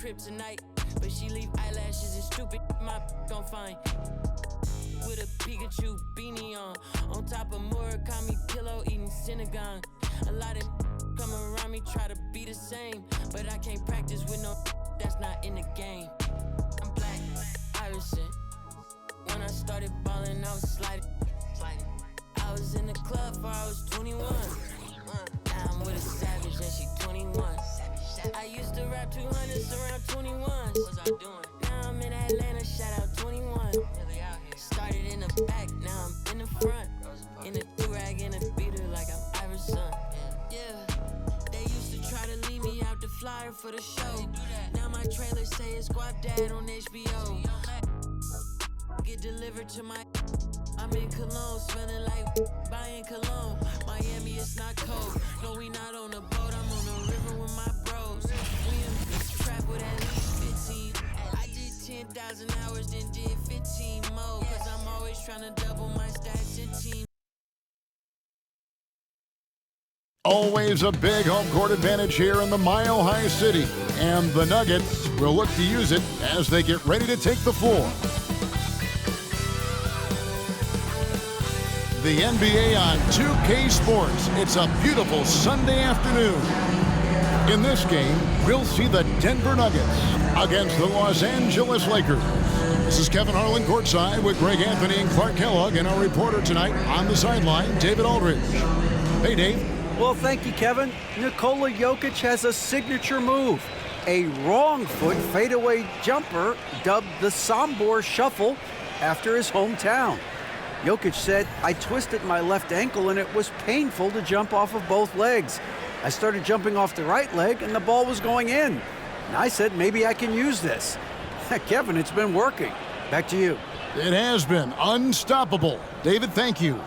kryptonite, but she leave eyelashes and stupid my gon' find. With a Pikachu beanie on top of Murakami pillow eating Synagogue. A lot of come around me try to be the same, but I can't practice with no that's not in the game. I'm black, Iverson. When I started ballin', I was sliding. I was in the club before I was 21. Now I'm with a savage and she 21. I used to rap 200s around 21. What was I doing? Now I'm in Atlanta, shout out 21. Started in the back, now I'm in the front. In a do-rag and a beater like I'm Iverson. Yeah, they used to try to leave me out the flyer for the show. Now my trailer say it's Squad Dad on HBO. Get delivered to my... I'm in Cologne, smelling like buying cologne. Miami, it's not cold. No, we not on a boat, I'm on the river with my bros. We in this trap with at least 15. I did 10,000 hours, then did 15 more. Cause I'm always trying to double my stats in team. Always a big home court advantage here in the Mile High City. And the Nuggets will look to use it as they get ready to take the floor. The NBA on 2K Sports. It's a beautiful Sunday afternoon. In this game, we'll see the Denver Nuggets against the Los Angeles Lakers. This is Kevin Harlan courtside with Greg Anthony and Clark Kellogg, and our reporter tonight on the sideline, David Aldridge. Hey, Dave. Well, thank you, Kevin. Nikola Jokic has a signature move, a wrong foot fadeaway jumper dubbed the Sombor Shuffle after his hometown. Jokic said, I twisted my left ankle and it was painful to jump off of both legs. I started jumping off the right leg and the ball was going in. And I said, maybe I can use this. Kevin, it's been working. Back to you. It has been unstoppable. David, thank you.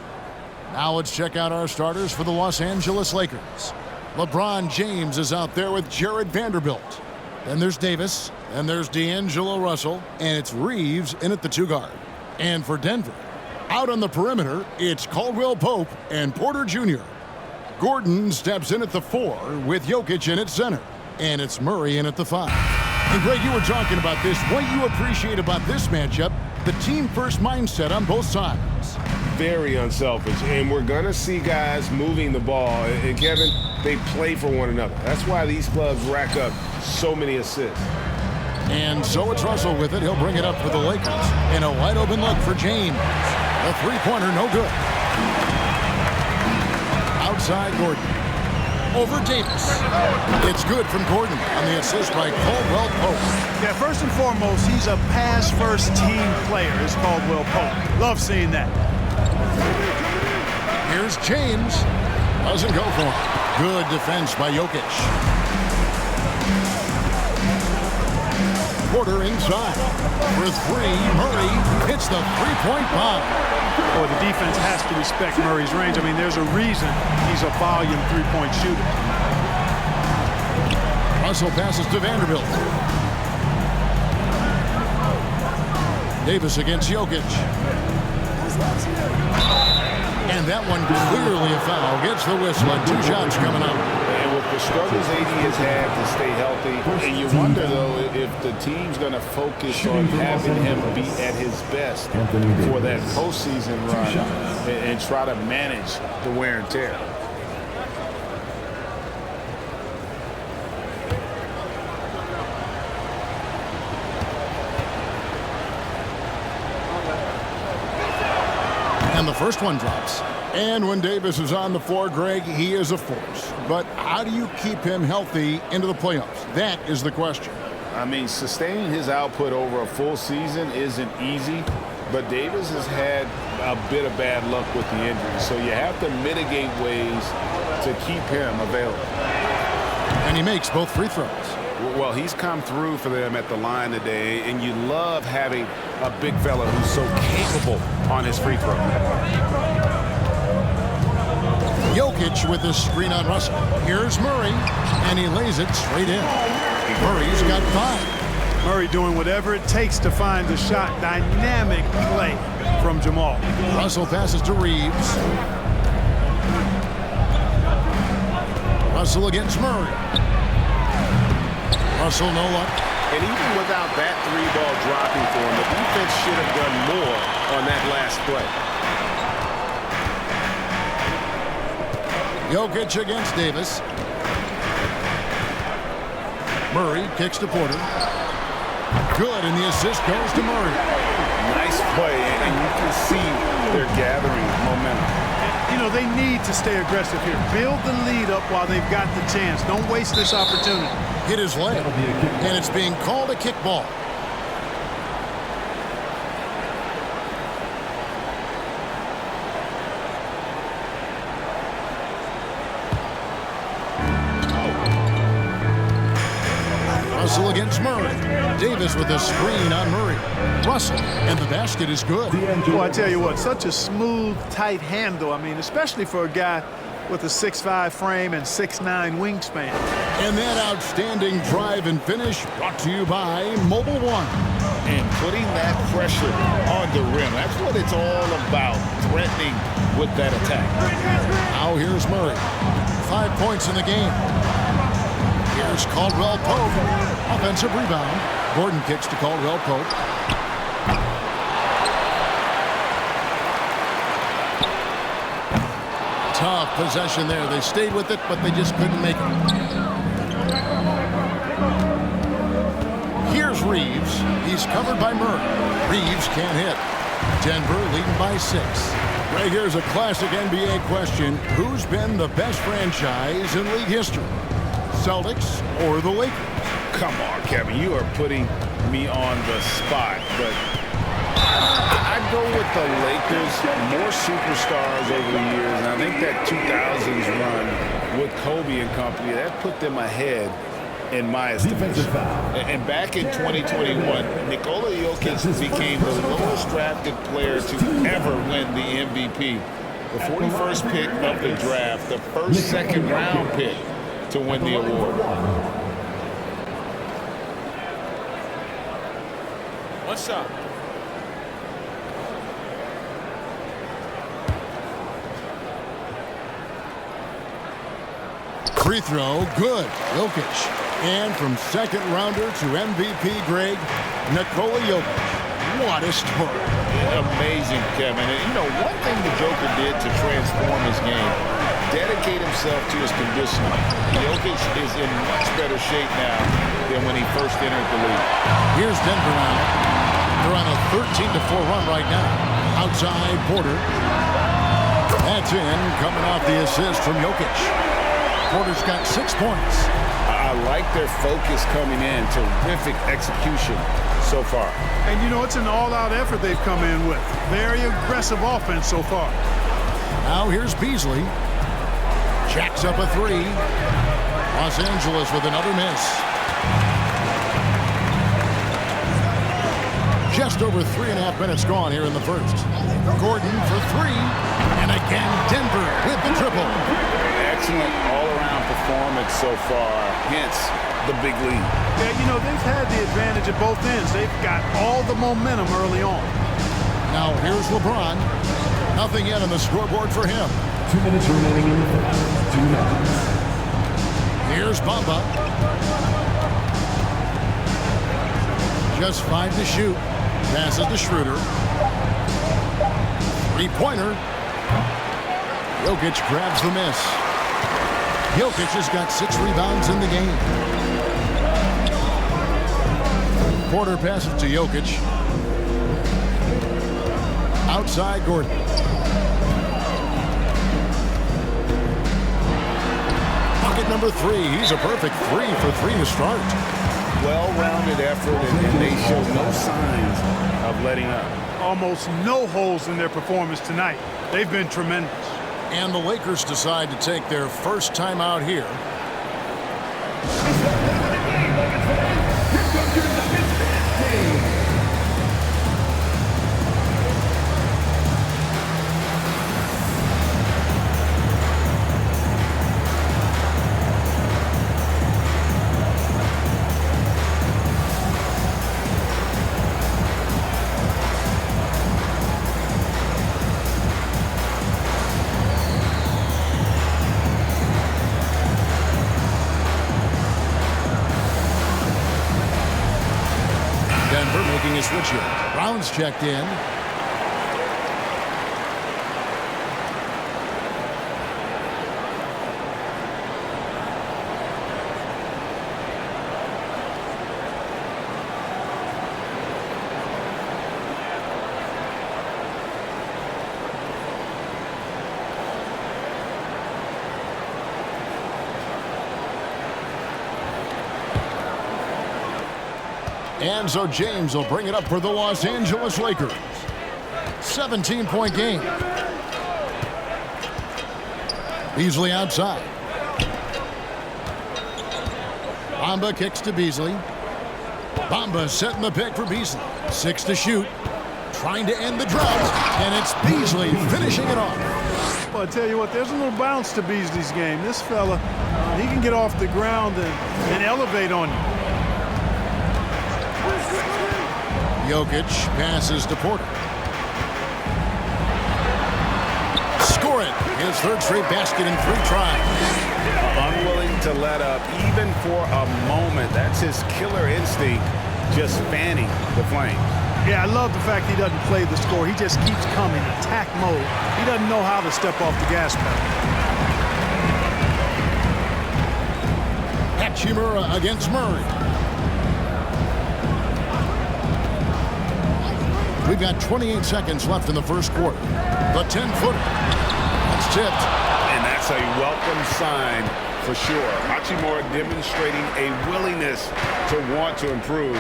Now let's check out our starters for the Los Angeles Lakers. LeBron James is out there with Jared Vanderbilt. Then there's Davis, then there's D'Angelo Russell, and it's Reeves in at the 2 guard. And for Denver, out on the perimeter, it's Caldwell Pope and Porter Jr. Gordon steps in at the 4 with Jokic in at center. And it's Murray in at the 5. And Greg, you were talking about this. What you appreciate about this matchup, the team-first mindset on both sides. Very unselfish. And we're going to see guys moving the ball. And Kevin, they play for one another. That's why these clubs rack up so many assists. And so it's Russell with it. He'll bring it up for the Lakers. And a wide-open look for James. A three-pointer, no good. Outside Gordon. Over Davis. It's good from Gordon on the assist by Caldwell Pope. Yeah, first and foremost, he's a pass-first team player, is Caldwell Pope. Love seeing that. Here's James. Doesn't go for him. Good defense by Jokic. Porter inside. For 3, Murray hits the three-point bomb. Boy, the defense has to respect Murray's range. I mean, there's a reason he's a volume three-point shooter. Russell passes to Vanderbilt. Davis against Jokic. And that one clearly a foul. Gets the whistle and 2 shots coming up. And with the struggles AD has had to stay healthy, and you wonder, though, if the team's going to focus on having him be at his best for that postseason run and try to manage the wear and tear. And the first one drops. And when Davis is on the floor, Greg, he is a force. But how do you keep him healthy into the playoffs? That is the question. I mean, sustaining his output over a full season isn't easy, but Davis has had a bit of bad luck with the injury. So you have to mitigate ways to keep him available. And he makes both free throws. Well, he's come through for them at the line today, and you love having a big fella who's so capable on his free throw. Jokic with the screen on Russell. Here's Murray, and he lays it straight in. Murray's got 5. Murray doing whatever it takes to find the shot. Dynamic play from Jamal. Russell passes to Reeves. Russell against Murray. Russell no luck. And even without that 3-ball dropping for him, the defense should have done more on that last play. Jokic against Davis. Murray kicks to Porter. Good, and the assist goes to Murray. Nice play, and you can see they're gathering momentum. You know, they need to stay aggressive here. Build the lead up while they've got the chance. Don't waste this opportunity. Hit his leg, and it's being called a kickball. Russell against Murray. Davis with a screen on Murray. Russell, and the basket is good. Well, I tell you what, such a smooth, tight handle. I mean, especially for a guy with a 6'5" frame and 6'9" wingspan. And that outstanding drive and finish brought to you by Mobile One. And putting that pressure on the rim, that's what it's all about, threatening with that attack. Now here's Murray. 5 points in the game. Here's Caldwell Pope. Offensive rebound. Gordon kicks to Caldwell Pope. Tough possession there. They stayed with it, but they just couldn't make it. Here's Reeves. He's covered by Murray. Reeves can't hit. Denver leading by 6. Right here's a classic NBA question. Who's been the best franchise in league history? Celtics or the Lakers? Come on, Kevin, you are putting me on the spot, but I'd go with the Lakers. More superstars over the years, and I think that 2000s run with Kobe and company, that put them ahead in my estimation. And back in 2021, Nikola Jokic became the lowest drafted player to ever win the MVP. The 41st pick of the draft, the first second-round pick to win the award. What's up? Free throw, good. Jokic. And from second rounder to MVP grade, Nikola Jokic. What a story. Amazing, Kevin. And you know, one thing the Joker did to transform his game, dedicate himself to his conditioning. Jokic is in much better shape now than when he first entered the league. Here's Denver now. They're on a 13-4 run right now. Outside Porter. That's in, coming off the assist from Jokic. Porter's got 6 points. I like their focus coming in. Terrific execution so far. And you know, it's an all-out effort they've come in with. Very aggressive offense so far. Now here's Beasley. Jacks up a 3. Los Angeles with another miss. Just over 3.5 minutes gone here in the first. Gordon for 3. And again, Denver with the triple. Excellent all-around performance so far, hence the big lead. Yeah, you know, they've had the advantage at both ends. They've got all the momentum early on. Now here's LeBron. Nothing yet on the scoreboard for him. 2 minutes remaining in the first. 2 minutes. Here's Bamba. Just 5 to shoot. Passes to Schroeder. 3-pointer. Jokic grabs the miss. Jokic has got 6 rebounds in the game. Porter passes to Jokic. Outside Gordon. Bucket number 3. He's a perfect 3 for 3 to start. Well-rounded effort, and they show no signs of letting up. Almost no holes in their performance tonight. They've been tremendous. And the Lakers decide to take their first time out here. making a switch here. Brown's checked in. And so James will bring it up for the Los Angeles Lakers. 17-point game. Beasley outside. Bamba kicks to Beasley. Bamba setting the pick for Beasley. 6 to shoot. Trying to end the drought. And it's Beasley finishing it off. Well, I tell you what, there's a little bounce to Beasley's game. This fella, he can get off the ground and elevate on you. Jokic passes to Porter. Score it. His third straight basket in 3 tries. Unwilling to let up even for a moment. That's his killer instinct, just fanning the flames. Yeah, I love the fact he doesn't play the score. He just keeps coming, attack mode. He doesn't know how to step off the gas pedal. Hachimura against Murray. We've got 28 seconds left in the first quarter. The 10-footer. That's tipped. And that's a welcome sign for sure. Hachimura demonstrating a willingness to want to improve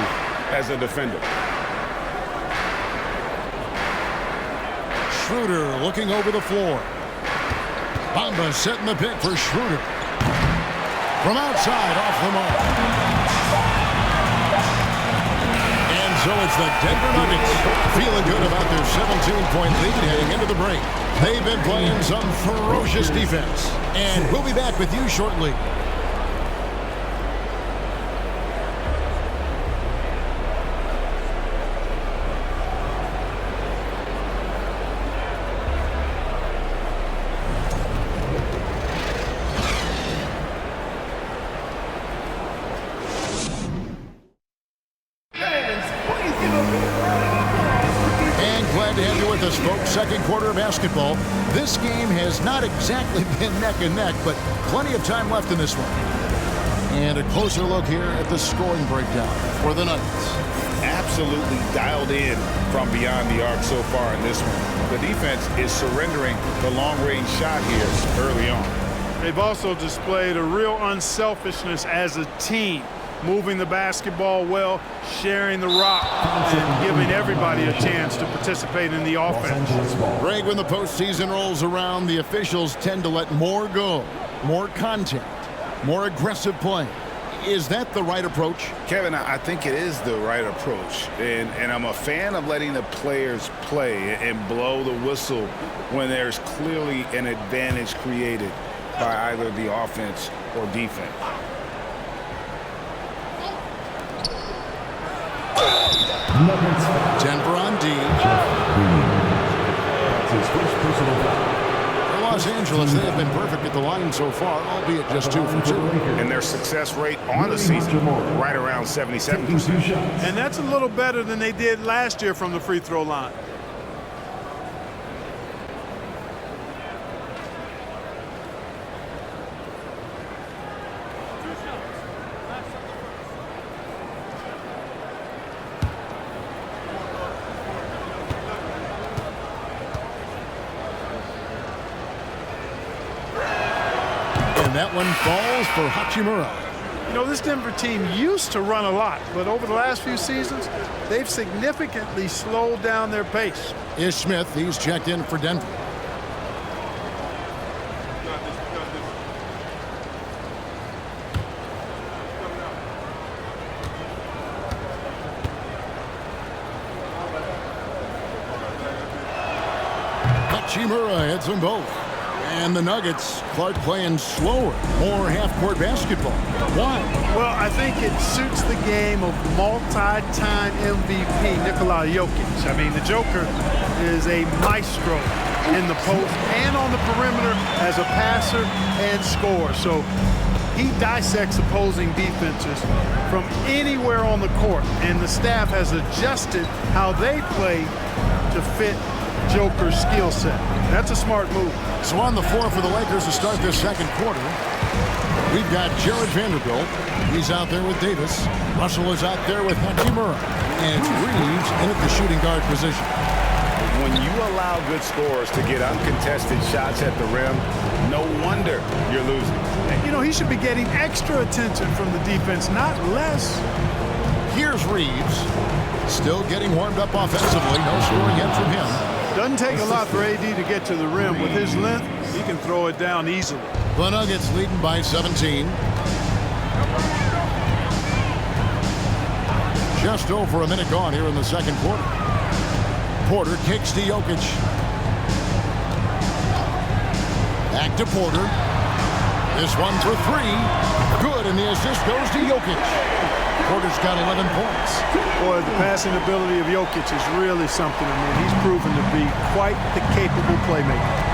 as a defender. Schroeder looking over the floor. Bamba setting the pick for Schroeder. From outside, off the mark. So it's the Denver Nuggets feeling good about their 17-point lead heading into the break. They've been playing some ferocious defense. And we'll be back with you shortly. Second quarter of basketball. This game has not exactly been neck and neck, but plenty of time left in this one. And a closer look here at the scoring breakdown for the Nuggets. Absolutely dialed in from beyond the arc so far in this one. The defense is surrendering the long-range shot here early on. They've also displayed a real unselfishness as a team, moving the basketball well, sharing the rock, and giving everybody a chance to participate in the offense. Greg, when the postseason rolls around, the officials tend to let more go, more contact, more aggressive play. Is that the right approach? Kevin, I think it is the right approach. And I'm a fan of letting the players play and blow the whistle when there's clearly an advantage created by either the offense or defense. Denver on D. For Los Angeles, they have been perfect at the line so far, albeit just 2 for 2. And their success rate on the season, right around 77%. And that's a little better than they did last year from the free throw line. That one falls for Hachimura. You know, this Denver team used to run a lot, but over the last few seasons, they've significantly slowed down their pace. Ish Smith, he's checked in for Denver. Hachimura hits them both. And the Nuggets, Clark playing slower, more half-court basketball. Why? Well, I think it suits the game of multi-time MVP Nikola Jokic. I mean, the Joker is a maestro in the post and on the perimeter as a passer and scorer. So He dissects opposing defenses from anywhere on the court, and the staff has adjusted how they play to fit Joker's skill set. That's a smart move. So on the floor for the Lakers to start this second quarter, we've got Jared Vanderbilt. He's out there with Davis. Russell is out there with Hachimura. And Reeves in at the shooting guard position. When you allow good scorers to get uncontested shots at the rim, no wonder you're losing. You know, he should be getting extra attention from the defense, not less. Here's Reeves. Still getting warmed up offensively. No scoring yet from him. Doesn't take a lot for AD to get to the rim. With his length, he can throw it down easily. The Nuggets leading by 17. Just over a minute gone here in the second quarter. Porter kicks to Jokic. Back to Porter. This one for three. Good, and the assist goes to Jokic. Porter's got 11 points. Boy, the passing ability of Jokic is really something. I mean, he's proven to be quite the capable playmaker.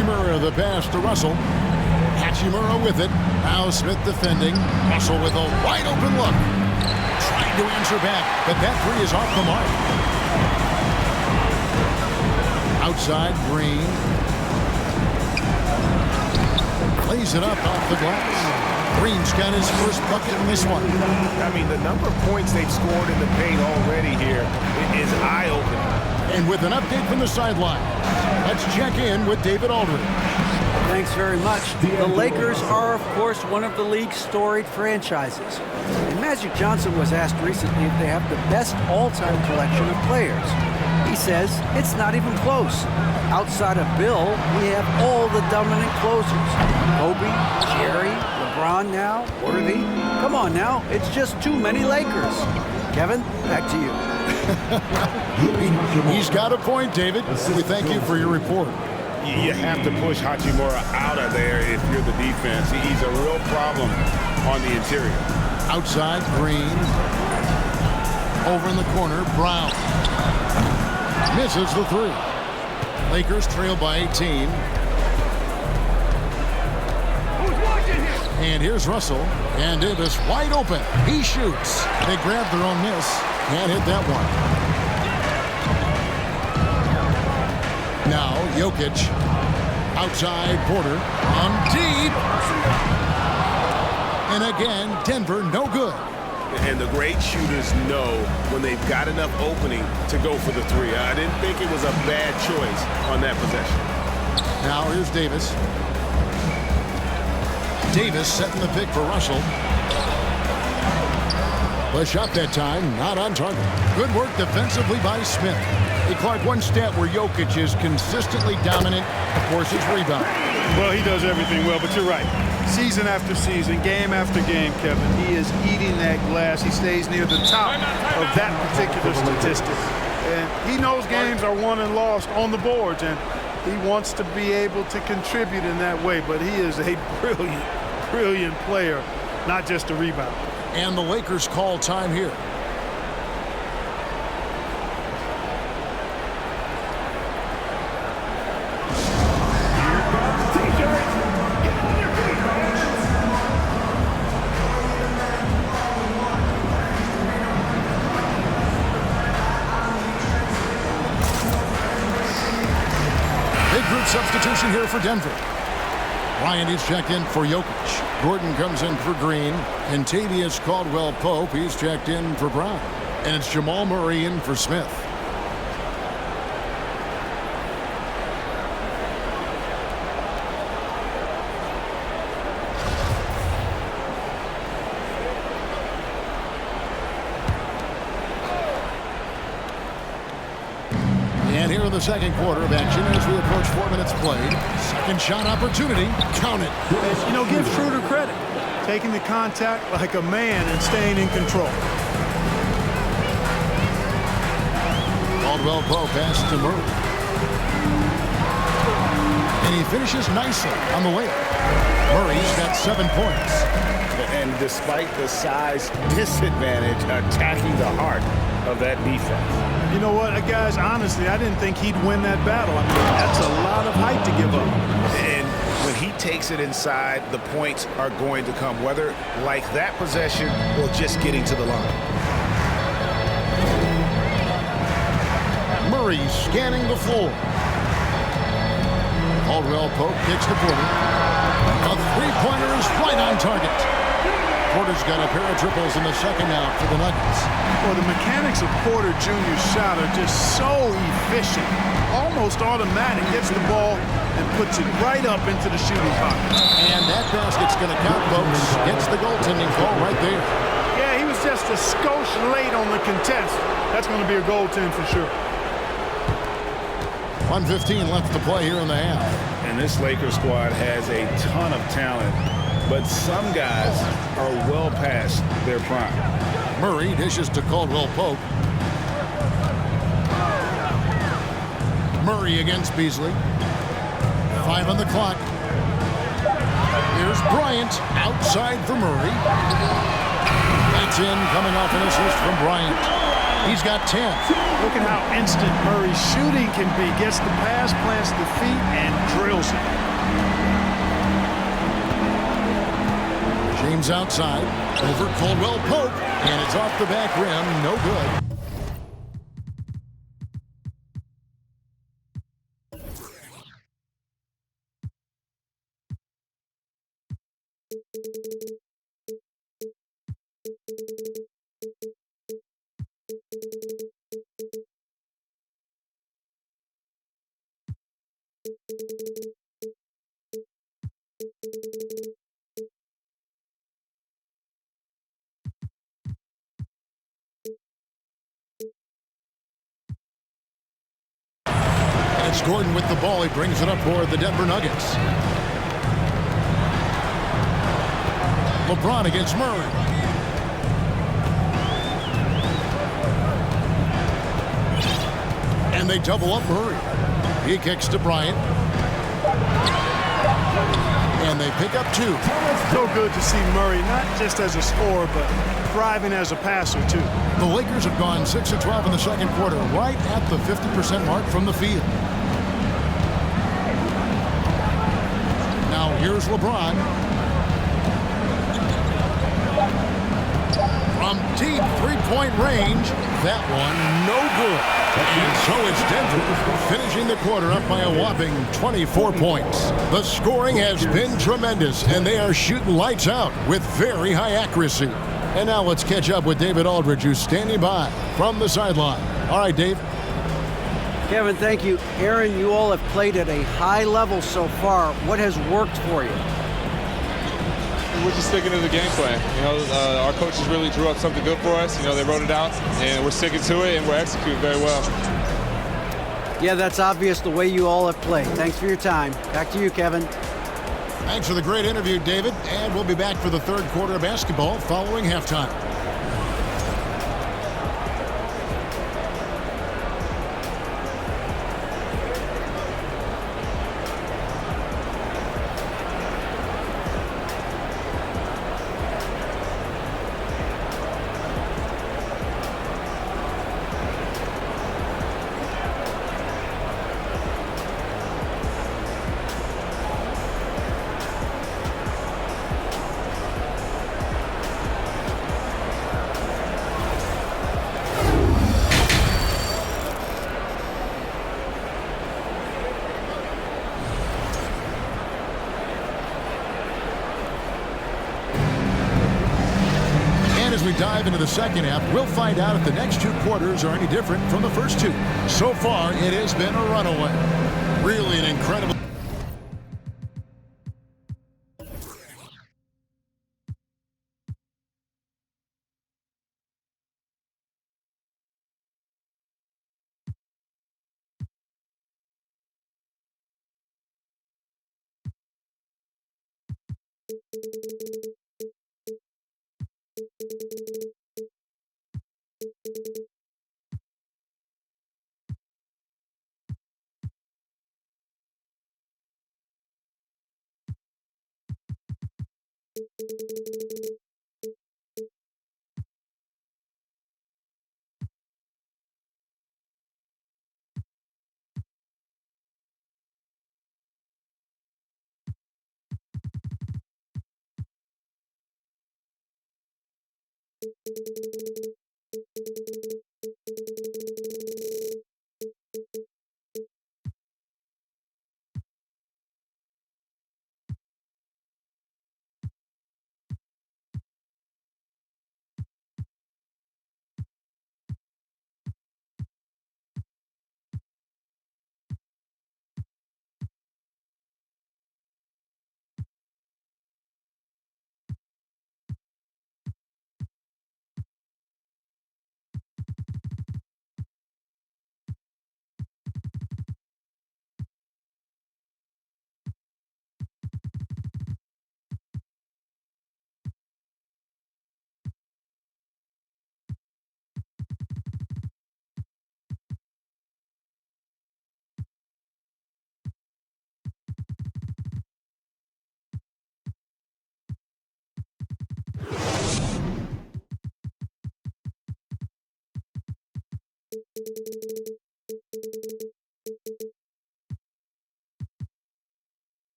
Hachimura the pass to Russell. Hachimura with it. Now Smith defending. Russell with a wide open look. Trying to answer back, but that three is off the mark. Outside, Green. Plays it up off the glass. Green's got his first bucket in this one. I mean, the number of points they've scored in the paint already here is eye-opening. And with an update from the sideline, let's check in with David Aldridge. Thanks very much. The Lakers are, of course, one of the league's storied franchises. And Magic Johnson was asked recently if they have the best all-time collection of players. He says it's not even close. Outside of Bill, we have all the dominant closers. Kobe, Jerry, LeBron now, Worthy. Come on now, it's just too many Lakers. Kevin, back to you. He's got a point, David. We thank you for your report. You have to push Hachimura out of there if you're the defense. He's a real problem on the interior. Outside, Green. Over in the corner, Brown. Misses the three. Lakers trail by 18. And here's Russell. And Davis wide open. He shoots. They grab their own miss. Can't hit that one. Now Jokic. Outside, Porter. On deep. And again, Denver no good. And the great shooters know when they've got enough opening to go for the three. I didn't think it was a bad choice on that possession. Now here's Davis. Davis setting the pick for Russell. The shot that time, not on target. Good work defensively by Smith. Hey, Clark, one stat where Jokic is consistently dominant, of course, is rebound. Well, he does everything well, but you're right. Season after season, game after game, Kevin, he is eating that glass. He stays near the top of that particular statistic. And he knows games are won and lost on the boards, and he wants to be able to contribute in that way. But he is a brilliant, brilliant player, not just a rebounder. And the Lakers call time here. Substitution here for Denver. Bryant is checked in for Jokic. Gordon comes in for Green. And Tavius Caldwell-Pope, he's checked in for Brown. And it's Jamal Murray in for Smith. And here in the second quarter of action as we approach 4 minutes played. Second shot opportunity. Count it. You know, give Schroeder credit. Taking the contact like a man and staying in control. Caldwell-Pope pass to Murray. And he finishes nicely on the layup. Murray's got 7 points. And despite the size disadvantage, attacking the heart of that defense. You know what, guys, honestly, I didn't think he'd win that battle. I mean, that's a lot of height to give up. And when he takes it inside, the points are going to come, whether like that possession or just getting to the line. Murray scanning the floor. Caldwell-Pope kicks the Porter. A three-pointer is right on target. Porter's got a pair of triples in the second half for the Nuggets. Well, the mechanics of Porter Jr.'s shot are just so efficient. Almost automatic. Gets the ball and puts it right up into the shooting pocket. And that basket's going to count, folks. Gets the goaltending call right there. Yeah, he was just a skosh late on the contest. That's going to be a goaltend for sure. 1:15 left to play here in the half. And this Lakers squad has a ton of talent, but some guys are well past their prime. Murray dishes to Caldwell-Pope. Murray against Beasley. 5 on the clock. Here's Bryant outside for Murray. That's in, coming off an assist from Bryant. He's got 10. Look at how instant Murray's shooting can be. Gets the pass, plants the feet, and drills it. James outside. Over Caldwell-Pope. And it's off the back rim. No good. That's Gordon with the ball. He brings it up for the Denver Nuggets. LeBron against Murray. And they double up Murray. He kicks to Bryant. And they pick up 2. So good to see Murray, not just as a scorer, but thriving as a passer, too. The Lakers have gone 6 of 12 in the second quarter, right at the 50% mark from the field. Now here's LeBron. From deep three-point range, that one no good. And so it's Denver finishing the quarter up by a whopping 24 points. The scoring has been tremendous, and they are shooting lights out with very high accuracy. And now let's catch up with David Aldridge, who's standing by from the sideline. All right, Dave. Kevin, thank you. Aaron, you all have played at a high level so far. What has worked for you? We're just sticking to the game plan. Our coaches really drew up something good for us. They wrote it out, and we're sticking to it, and we're executing very well. Yeah, that's obvious the way you all have played. Thanks for your time. Back to you, Kevin. Thanks for the great interview, David. And we'll be back for the third quarter of basketball following halftime. As we dive into the second half, we'll find out if the next 2 quarters are any different from the first 2. So far, it has been a runaway. Really an incredible...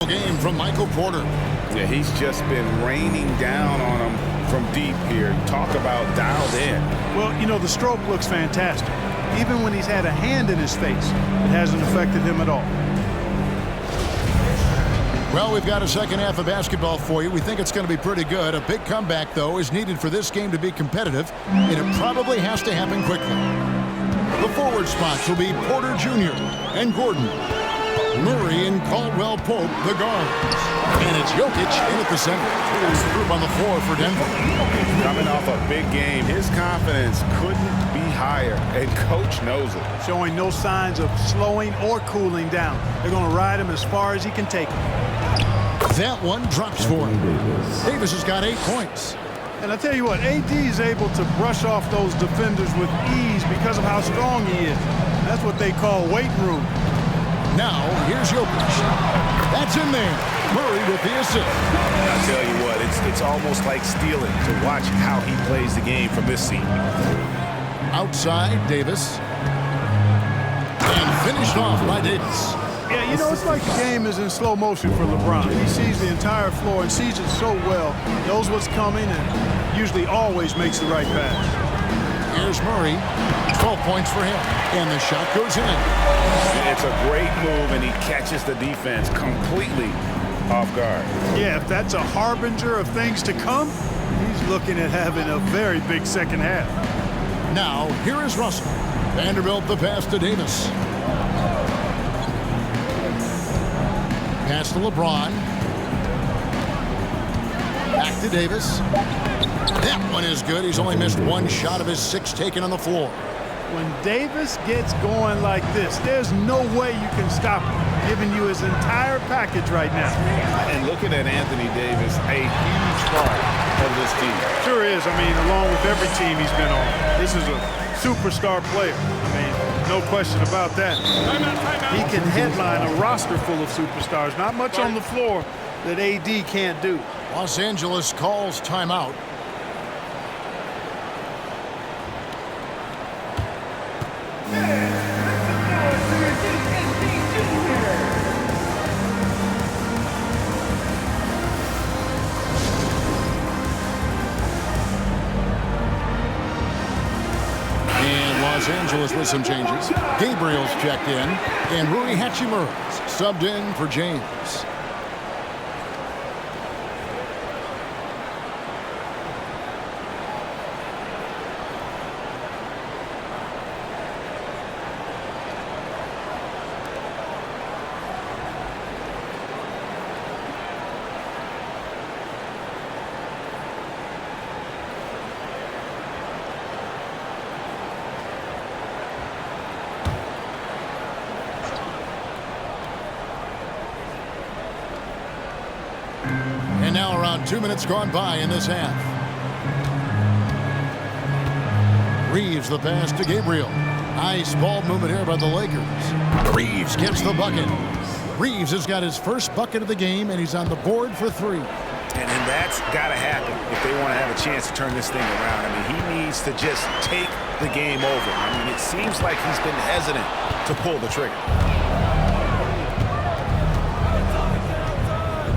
Game from Michael Porter. Yeah, he's just been raining down on him from deep here. Talk about dialed in. Well, you know, the stroke looks fantastic. Even when he's had a hand in his face, it hasn't affected him at all. Well, we've got a second half of basketball for you. We think it's going to be pretty good. A big comeback, though, is needed for this game to be competitive, and it probably has to happen quickly. The forward spots will be Porter Jr. and Gordon. Murray and Caldwell Pope, the guards. And it's Jokic in at the center. That's the group on the floor for Denver. Coming off a big game, his confidence couldn't be higher, and coach knows it. Showing no signs of slowing or cooling down. They're going to ride him as far as he can take him. That one drops for him. Davis has got 8 points. And I tell you what, AD is able to brush off those defenders with ease because of how strong he is. That's what they call weight room. Now, here's Jokic. That's in there. Murray with the assist. I tell you what, it's almost like stealing to watch how he plays the game from this seat. Outside, Davis. And finished off by Davis. Yeah, you know, it's like the game is in slow motion for LeBron. He sees the entire floor and sees it so well, knows what's coming, and usually always makes the right pass. Here's Murray. 12 points for him. And the shot goes in. It's a great move, and he catches the defense completely off guard. Yeah, if that's a harbinger of things to come, he's looking at having a very big second half. Now, here is Russell. Vanderbilt the pass to Davis. Pass to LeBron. Back to Davis. That one is good. He's only missed 1 shot of his 6 taken on the floor. When Davis gets going like this, there's no way you can stop him, giving you his entire package right now. And looking at Anthony Davis, a huge part of this team. Sure is. I mean, along with every team he's been on, this is a superstar player. I mean, no question about that. He can headline a roster full of superstars. Not much on the floor that AD can't do. Los Angeles calls timeout. Los Angeles with some changes. Gabriel's checked in, and Rui Hachimura's subbed in for James. And now around 2 minutes gone by in this half. Reeves the pass to Gabriel. Nice ball movement here by the Lakers. Reeves gets the bucket. Reeves has got his first bucket of the game, and he's on the board for 3. And that's got to happen if they want to have a chance to turn this thing around. I mean, he needs to just take the game over. I mean, it seems like he's been hesitant to pull the trigger.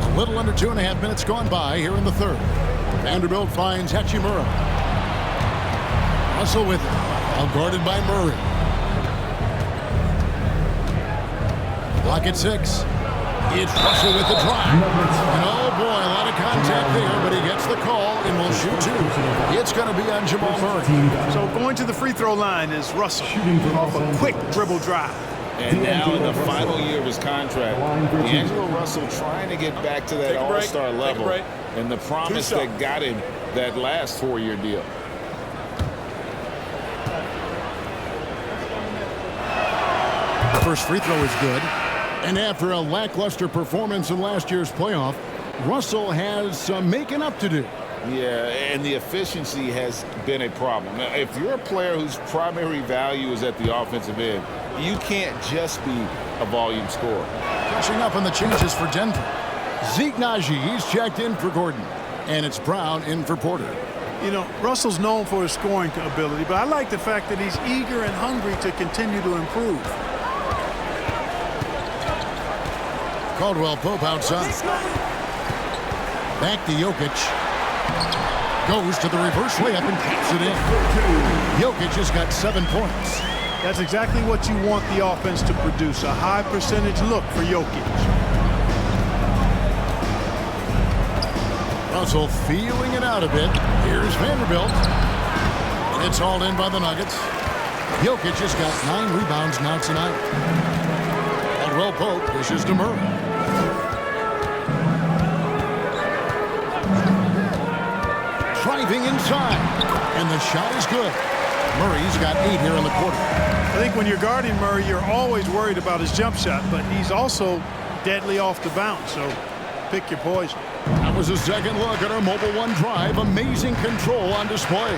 A little under 2.5 minutes gone by here in the third. Vanderbilt finds Hachimura. Russell with it. Well guarded by Murray. Clock at 6. It's Russell with the drive. And oh boy, a lot of contact there, but he gets the call and will shoot 2. It's going to be on Jamal Murray. So going to the free throw line is Russell off a quick dribble drive. And now in the final year of his contract, D'Angelo Russell trying to get back to that all-star level and the promise that got him that last 4-year deal. The first free throw is good. And after a lackluster performance in last year's playoff, Russell has some making up to do. Yeah, and the efficiency has been a problem. Now, if you're a player whose primary value is at the offensive end, you can't just be a volume scorer. Catching up on the changes for Denver. Zeke Naji, he's checked in for Gordon. And it's Brown in for Porter. You know, Russell's known for his scoring ability, but I like the fact that he's eager and hungry to continue to improve. Caldwell Pope outside. Back to Jokic. Goes to the reverse layup and keeps it in. Jokic has got 7 points. That's exactly what you want the offense to produce, a high percentage look for Jokic. Russell feeling it out a bit. Here's Vanderbilt. It's hauled in by the Nuggets. Jokic has got 9 rebounds now tonight. Caldwell Pope pushes to Murray. Driving inside, and the shot is good. Murray's got 8 here in the quarter. I think when you're guarding Murray, you're always worried about his jump shot, but he's also deadly off the bounce, so pick your poison. That was a second look at our Mobile One drive. Amazing control on display.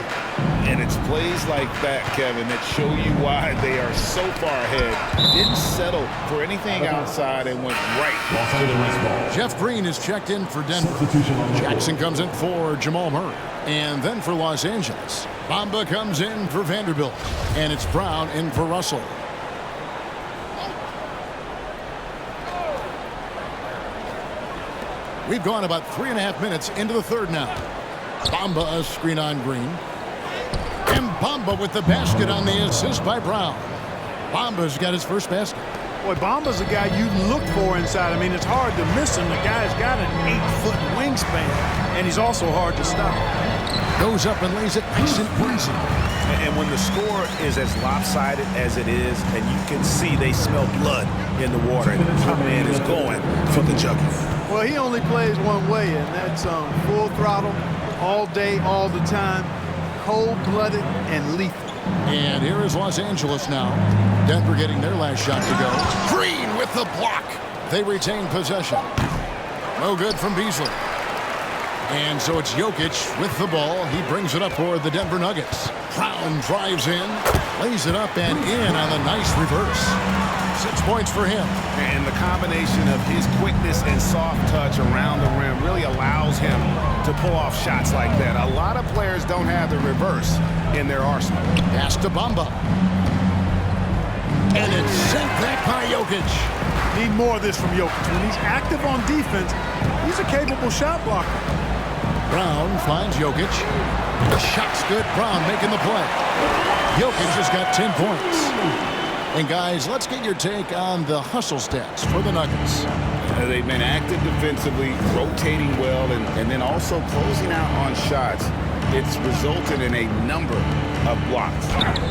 And it's plays like that, Kevin, that show you why they are so far ahead. Didn't settle for anything outside and went right. Jeff Green is checked in for Denver. Jackson comes in for Jamal Murray. And then for Los Angeles, Bamba comes in for Vanderbilt. And it's Brown in for Russell. We've gone about 3.5 minutes into the third now. Bamba a screen on Green. And Bamba with the basket on the assist by Brown. Bamba's got his first basket. Boy, Bamba's a guy you look for inside. I mean, it's hard to miss him. The guy's got an 8-foot wingspan, and he's also hard to stop. Goes up and lays it nice and easy. And when the score is as lopsided as it is, and you can see they smell blood in the water, and the man is going for the jugular. Well, he only plays one way, and that's full throttle, all day, all the time, cold-blooded and lethal. And here is Los Angeles now. Denver getting their last shot to go. Green with the block. They retain possession. No good from Beasley. And so it's Jokic with the ball. He brings it up for the Denver Nuggets. Brown drives in, lays it up and in on the nice reverse. 6 points for him. And the combination of his quickness and soft touch around the rim really allows him to pull off shots like that. A lot of players don't have the reverse in their arsenal. Pass to Bamba. And it's sent back by Jokic. Need more of this from Jokic. When he's active on defense, he's a capable shot blocker. Brown finds Jokic. The shot's good. Brown making the play. Jokic has got 10 points. And guys, let's get your take on the hustle stats for the Nuggets. They've been active defensively, rotating well, and then also closing out on shots. It's resulted in a number of blocks.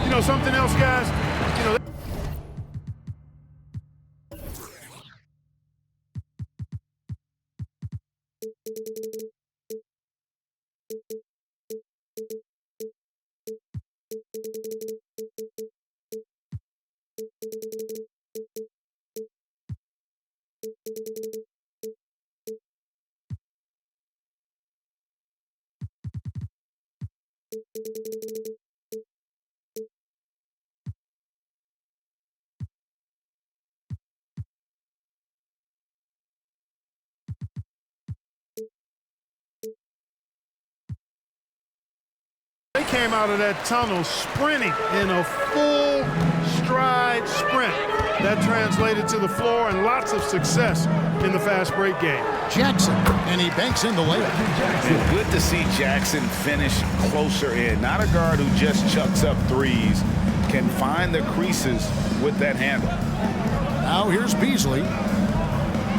You know something else, guys? You know, they came out of that tunnel sprinting in a full stride sprint. That translated to the floor and lots of success in the fast break game. Jackson, and he banks in the layup. And good to see Jackson finish closer in. Not a guard who just chucks up threes, can find the creases with that handle. Now here's Beasley.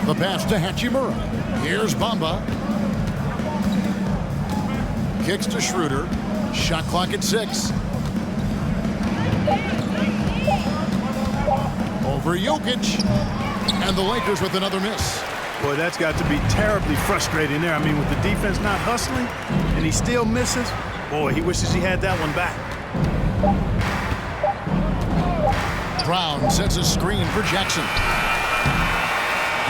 The pass to Hachimura. Here's Bamba. Kicks to Schroeder. Shot clock at 6. Over Jokic. And the Lakers with another miss. Boy, that's got to be terribly frustrating there. I mean, with the defense not hustling and he still misses, boy, he wishes he had that one back. Brown sets a screen for Jackson.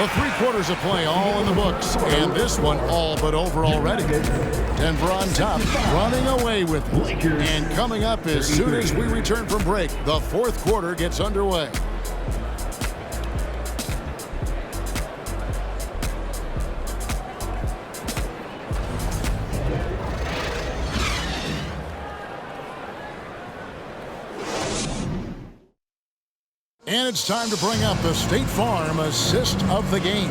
The 3 quarters of play all in the books, and this one all but over already. Denver on top, running away with it. And coming up as soon as we return from break, the 4th quarter gets underway. And it's time to bring up the State Farm assist of the game.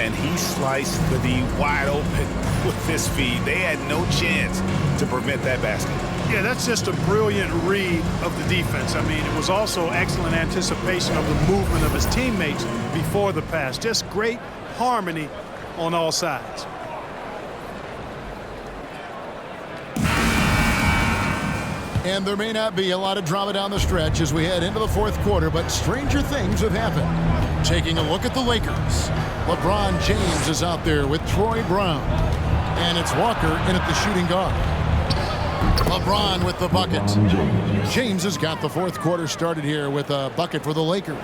and he sliced the D wide open with his feed. They had no chance to prevent that basket. Yeah, that's just a brilliant read of the defense. I mean, it was also excellent anticipation of the movement of his teammates before the pass. Just great harmony on all sides. And there may not be a lot of drama down the stretch as we head into the fourth quarter, but stranger things have happened. Taking a look at the Lakers. LeBron James is out there with Troy Brown. And it's Walker in at the shooting guard. LeBron with the bucket. James has got the fourth quarter started here with a bucket for the Lakers.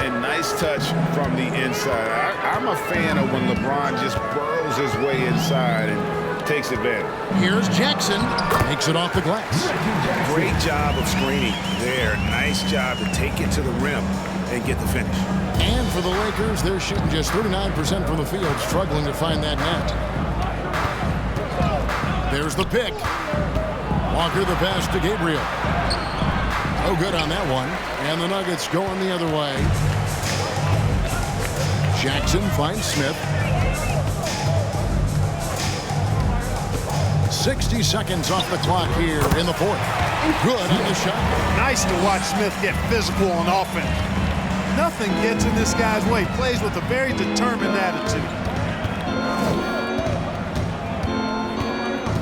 And nice touch from the inside. I'm a fan of when LeBron just burrows his way inside and takes advantage. Here's Jackson. Makes it off the glass. Great job of screening there. Nice job to take it to the rim and get the finish. And for the Lakers, they're shooting just 39% from the field, struggling to find that net. There's the pick. Walker the pass to Gabriel. Oh, good on that one. And the Nuggets going the other way. Jackson finds Smith. 60 seconds off the clock here in the fourth. Good on the shot. Nice to watch Smith get physical on offense. Nothing gets in this guy's way. Plays with a very determined attitude.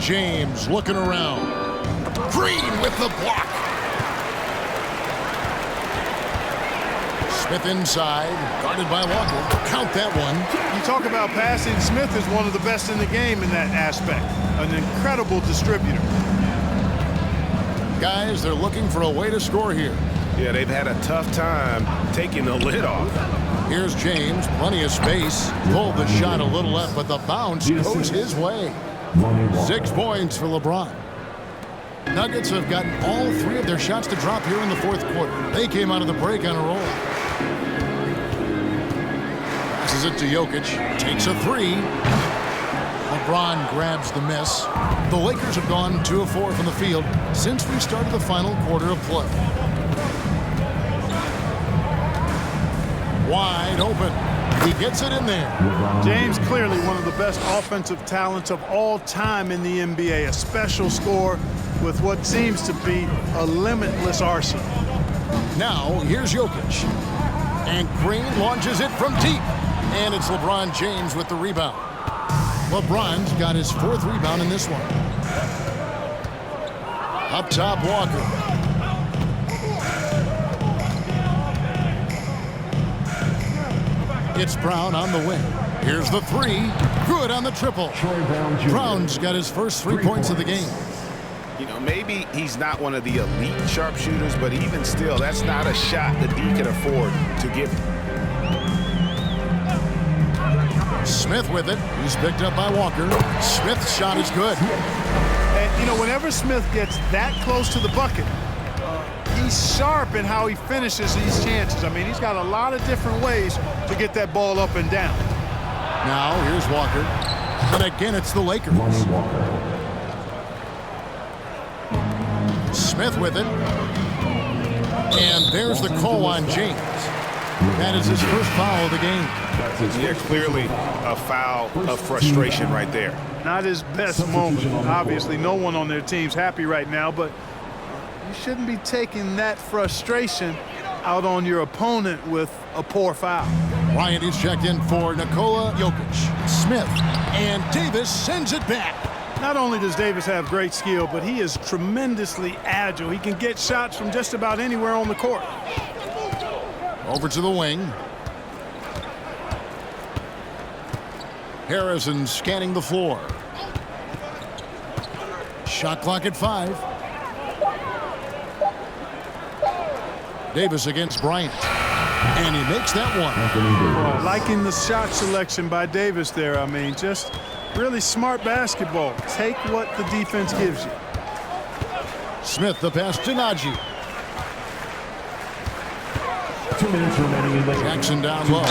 James looking around. Green with the block. Smith inside, guarded by Walker. Count that one. You talk about passing. Smith is one of the best in the game in that aspect. An incredible distributor. Guys, they're looking for a way to score here. Yeah, they've had a tough time taking the lid off. Here's James, plenty of space. Pulled the shot a little left, but the bounce goes his way. 6 points for LeBron. Nuggets have gotten all 3 of their shots to drop here in the fourth quarter. They came out of the break on a roll. Passes it to Jokic. Takes a 3. LeBron grabs the miss. The Lakers have gone 2 of 4 from the field since we started the final quarter of play. Wide open. He gets it in there. James clearly one of the best offensive talents of all time in the NBA. A special scorer with what seems to be a limitless arsenal. Now, here's Jokic. And Green launches it from deep. And it's LeBron James with the rebound. LeBron's got his 4th rebound in this one. Up top, Walker. It's Brown on the wing. Here's the 3. Good on the triple. Brown's got his first 3 points of the game. You know, maybe he's not one of the elite sharpshooters, but even still, that's not a shot that he can afford to give. Smith with it. He's picked up by Walker. Smith's shot is good. And, you know, whenever Smith gets that close to the bucket, he's sharp in how he finishes these chances. I mean, he's got a lot of different ways to get that ball up and down. Now, here's Walker. And again, it's the Lakers. Smith with it. And there's the call on James. That is his first foul of the game. Yeah, clearly a foul of frustration right there. Not his best moment. Obviously, no one on their team's happy right now, but you shouldn't be taking that frustration out on your opponent with a poor foul. Bryant is checked in for Nikola Jokic. Smith and Davis sends it back. Not only does Davis have great skill, but he is tremendously agile. He can get shots from just about anywhere on the court. Over to the wing. Harrison scanning the floor. Shot clock at 5. Davis against Bryant. And he makes that one. Liking the shot selection by Davis there. I mean, just really smart basketball. Take what the defense gives you. Smith the pass to Najee. 2 minutes remaining in the Jackson down low.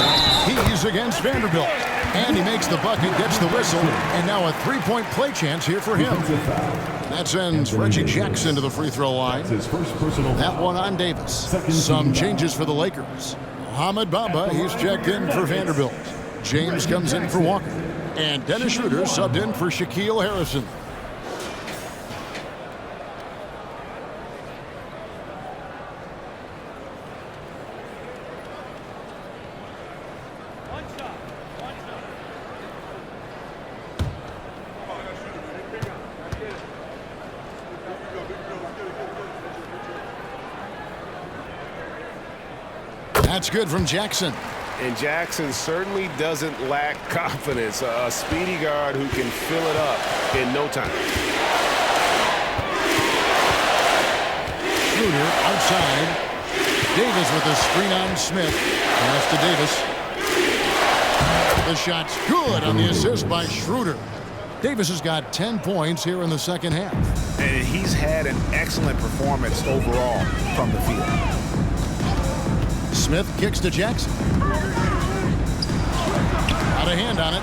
He's against Vanderbilt. And he makes the bucket, gets the whistle, and now a 3-point play chance here for him. That sends Reggie Jackson to the free throw line. That one on Davis. Some changes for the Lakers. Mohamed Bamba, he's checked in for Vanderbilt. James comes in for Walker. And Dennis Schroeder subbed in for Shaquille Harrison. That's good from Jackson. And Jackson certainly doesn't lack confidence. A speedy guard who can fill it up in no time. Schroeder outside. Davis with a screen on Smith. Pass to Davis. The shot's good on the assist by Schroeder. Davis has got 10 points here in the second half. And he's had an excellent performance overall from the field. Smith kicks to Jackson. Out of hand on it.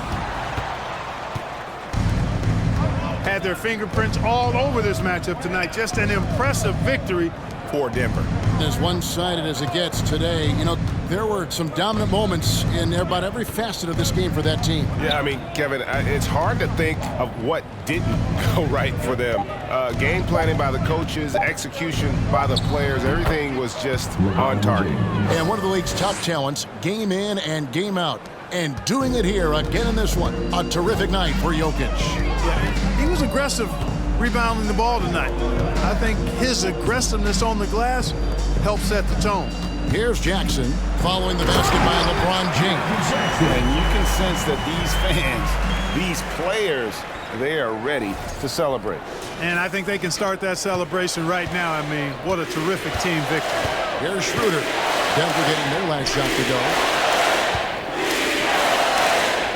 Had their fingerprints all over this matchup tonight. Just an impressive victory For Denver. As one-sided as it gets today, you know, there were some dominant moments in about every facet of this game for that team. Yeah, I mean, Kevin, it's hard to think of what didn't go right for them. Game planning by the coaches, execution by the players, everything was just on target. And one of the league's top talents, game in and game out. And doing it here again in this one. A terrific night for Jokic. Yeah, he was aggressive rebounding the ball tonight. I think his aggressiveness on the glass helped set the tone. Here's Jackson following the basket by LeBron James. And you can sense that these fans, these players, they are ready to celebrate. And I think they can start that celebration right now. I mean, what a terrific team victory. Here's Schroeder. Denver getting their last shot to go.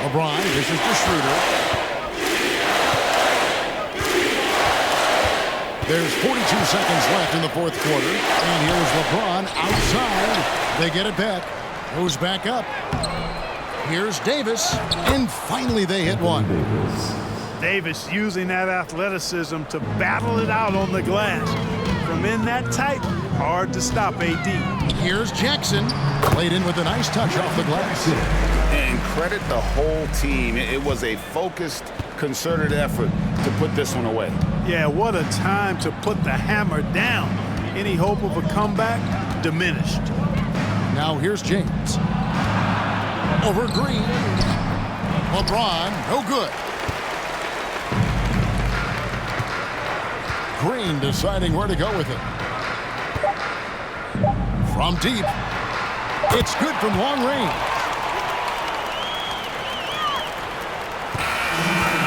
LeBron dishes to Schroeder. There's 42 seconds left in the fourth quarter. And here's LeBron outside. They get it back. Goes back up. Here's Davis. And finally they hit one. Davis using that athleticism to battle it out on the glass. From in that tight, hard to stop AD. Here's Jackson. Played in with a nice touch off the glass. And credit the whole team. It was a focused, concerted effort to put this one away. Yeah, what a time to put the hammer down. Any hope of a comeback diminished. Now here's James. Over Green. LeBron, no good. Green deciding where to go with it. From deep. It's good from long range.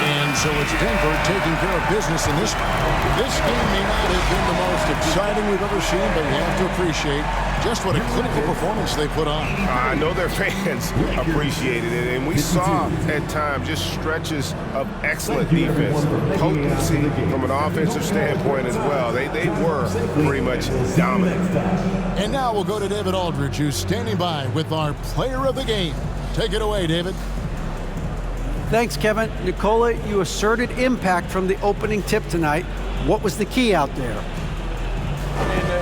And so it's Denver taking care of business in this one. This game may not have been the most exciting we've ever seen, but we have to appreciate just what a clinical performance they put on. I know their fans appreciated it, and we saw at times just stretches of excellent defense, potency from an offensive standpoint as well. They were pretty much dominant. And now we'll go to David Aldridge, who's standing by with our player of the game. Take it away, David. Thanks, Kevin. Nicola, you asserted impact from the opening tip tonight. What was the key out there?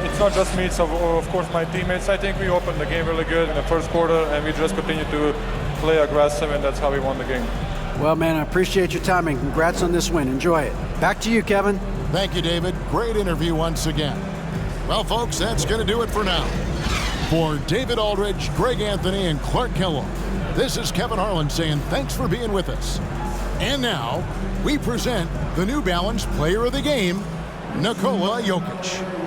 It's not just me, it's of course my teammates. I think we opened the game really good in the first quarter, and we just continued to play aggressive, and that's how we won the game. Well, man, I appreciate your time, and congrats on this win. Enjoy it. Back to you, Kevin. Thank you, David. Great interview once again. Well, folks, that's going to do it for now. For David Aldridge, Greg Anthony, and Clark Kellogg, this is Kevin Harlan saying thanks for being with us. And now, we present the New Balance Player of the Game, Nikola Jokic.